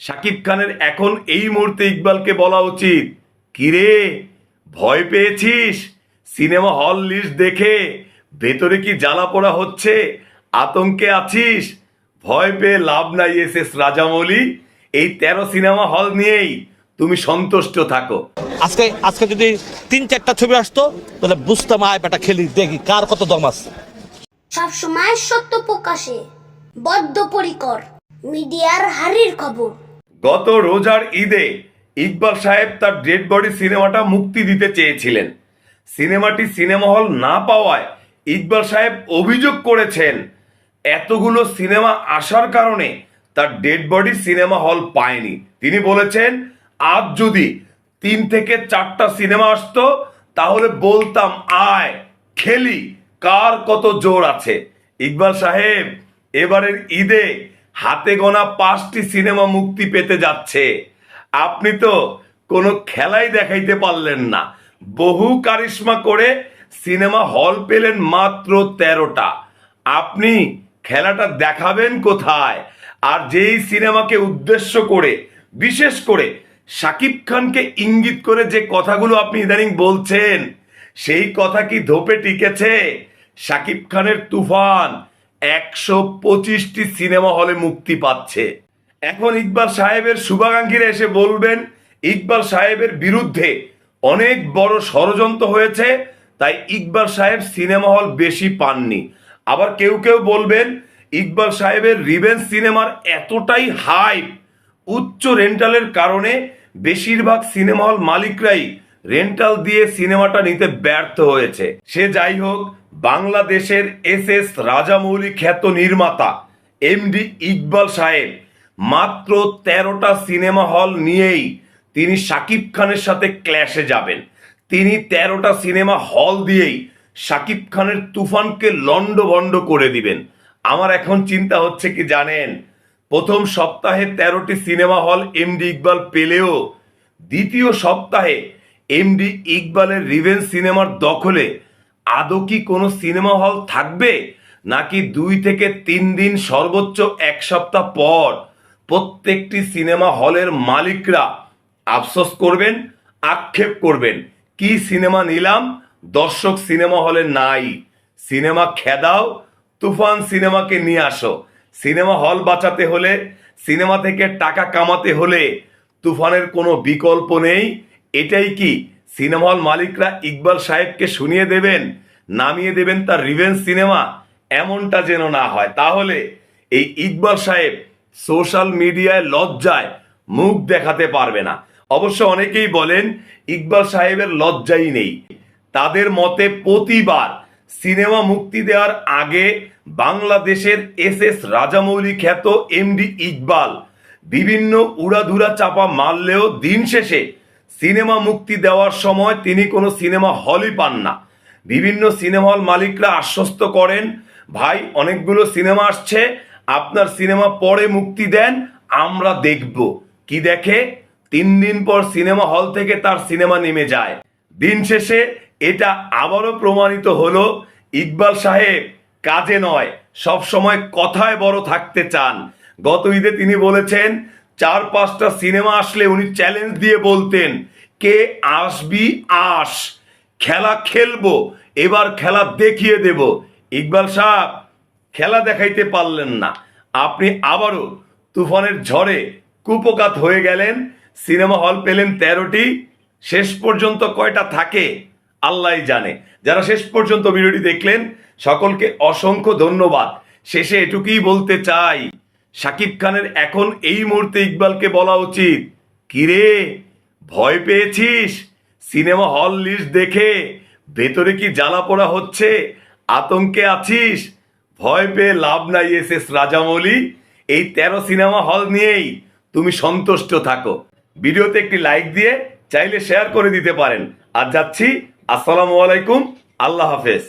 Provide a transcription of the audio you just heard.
শাকিব খানের এখন এই মুহূর্তে ইকবালকে বলা উচিত, কিরে ভয় পেয়েছিস? সিনেমা হল লিস্ট দেখে ভেতরে কি জ্বালা পোড়া হচ্ছে, আতঙ্কে আছিস? ভয় পেয়ে লাভ নাই এস রাজামৌলি, এই 13 সিনেমা হল নিয়েই তুমি সন্তুষ্ট থাকো। আজকে আজকে যদি 3-4টা ছবি আসতো তাহলে বুঝতাম আয় বেটা খেলি দেখি কার কত দম আছে। সবসময় সত্য প্রকাশে বদ্ধপরিকর মিডিয়ার হারির খবর। গত রোজার ঈদে ইকবাল সাহেব তার ডেড বডি সিনেমাটা মুক্তি দিতে চেয়েছিলেন। সিনেমাটি সিনেমা হল না পাওয়ায় ইকবাল সাহেব অভিযোগ করেছেন এতগুলো সিনেমা আসার কারণে তার ডেড বডি সিনেমা হল পায়নি। তিনি বলেছেন, আজ যদি 3 থেকে 4টা সিনেমা আসতো তাহলে বলতাম আয় খেলি কার কত জোর আছে। ইকবাল সাহেব, এবারের ঈদে হাতে গোনা 5টি সিনেমা মুক্তি পেতে যাচ্ছে। আপনি তো কোনো খেলাই দেখাইতে পারলেন না, বহু কারিশমা করে সিনেমা হল পেলেন মাত্র 13টা। আপনি খেলাটা দেখাবেন কোথায়? আর যেই সিনেমাকে উদ্দেশ্য করে, বিশেষ করে শাকিব খানকে ইঙ্গিত করে যে কথাগুলো আপনি ইদানিং বলছেন, সেই কথা কি ধোপে টিকেছে? শাকিব খানের তুফান 125টি সিনেমা হলে মুক্তি পাচ্ছে। এখন ইকবাল সাহেবের শুভাকাঙ্ক্ষীরা এসে বলবেন ইকবাল সাহেবের বিরুদ্ধে অনেক বড় ষড়যন্ত্র হয়েছে, তাই ইকবাল সাহেব সিনেমা হল বেশি পাননি। আবার কেউ কেউ বলবেন ইকবাল সাহেবের রিভেঞ্জ সিনেমার এতটাই হাইপ, উচ্চ রেন্টালের কারণে বেশিরভাগ সিনেমা হল মালিকরাই রেন্টাল দিয়ে সিনেমাটা নিতে ব্যর্থ হয়েছে। সে যাই হোক, বাংলাদেশের এস রাজামৌলি খ্যাত নির্মাতা এমডি ইকবাল সাহেব মাত্র 13টা সিনেমা হল নিয়েই তিনি শাকিব খানের সাথে ক্ল্যাশে যাবেন। তিনি 13টা সিনেমা হল দিয়েই শাকিব খানের তুফানকে লন্ডভন্ড করে দিবেন। আমার এখন চিন্তা হচ্ছে কি জানেন, প্রথম সপ্তাহে 13টি সিনেমা হল এমডি ইকবাল পেলেও দ্বিতীয় সপ্তাহে এমডি ইকবালের রিভেঞ্জ সিনেমার দখলে আদৌ কি কোনো সিনেমা হল থাকবে, নাকি 2 থেকে 3 দিন সর্বোচ্চ 1 সপ্তাহ পর প্রত্যেকটি সিনেমা হলের মালিকরা আফসোস করবেন, আক্ষেপ করবেন, কি সিনেমা নিলাম, দর্শক সিনেমা হলে নাই, সিনেমা খেদাও, তুফান সিনেমাকে নিয়ে আসো। সিনেমা হল বাঁচাতে হলে, সিনেমা থেকে টাকা কামাতে হলে তুফানের কোনো বিকল্প নেই। এটাই কি সিনেমা হল মালিকরা ইকবাল সাহেবকে শুনিয়ে দেবেন, নামিয়ে দেবেন তার রিভেঞ্জ সিনেমা? এমনটা যেন না হয়, তাহলে এই ইকবাল সাহেব সোশ্যাল মিডিয়ায় লজ্জায় মুখ দেখাতে পারবে না। অবশ্য অনেকেই বলেন ইকবাল সাহেবের লজ্জাই নেই। তাদের মতে প্রতিবার সিনেমা মুক্তি দেওয়ার আগে বাংলাদেশের এস রাজামৌলি খ্যাত এমডি ইকবাল বিভিন্ন উড়াধুরা চাপা মারলেও দিন শেষে সিনেমা মুক্তি দেওয়ার সময় তিনি কোনো সিনেমা হলই পান না। বিভিন্ন সিনেমা হল মালিকরা আশ্বস্ত করেন, ভাই অনেকগুলো সিনেমা আসছে, আপনার সিনেমা পরে মুক্তি দেন, আমরা দেখব। কি দেখে? 3 দিন পর সিনেমা হল থেকে তার সিনেমা নেমে যায়। দিন শেষে এটা আবারও প্রমাণিত হলো ইকবাল সাহেব কাজে নয়, সব সময় কথায় বড় থাকতে চান। গত ঈদে তিনি বলেছেন 4-5টা সিনেমা আসলে উনি চ্যালেঞ্জ দিয়ে বলতেন, কে আসবি আস, খেলা খেলবো, এবার খেলা দেখিয়ে দেব। ইকবাল সাহেব খেলা দেখাইতে পারলেন না, আপনি আবারও তুফানের ঝড়ে কুপকাত হয়ে গেলেন। সিনেমা হল পেলেন 13টি, শেষ পর্যন্ত কয়টা থাকে আল্লাহই জানে। যারা শেষ পর্যন্ত ভিডিওটি দেখলেন সকলকে অসংখ্য ধন্যবাদ। শেষে এটুকুই বলতে চাই, শাকিব খানের এখন এই মুহূর্তে ইকবালকে বলা উচিত, কিরে ভয় পেয়েছিস? সিনেমা হল লিস্ট দেখে ভেতরে কি জ্বালা পোড়া হচ্ছে, আতঙ্কে আছিস? ভয় পেয়ে লাভ নাই এস রাজামৌলি, এই 13 সিনেমা হল নিয়েই তুমি সন্তুষ্ট থাকো। ভিডিওতে একটি লাইক দিয়ে চাইলে শেয়ার করে দিতে পারেন। আর যাচ্ছি, আসসালামু আলাইকুম, আল্লাহ হাফেজ।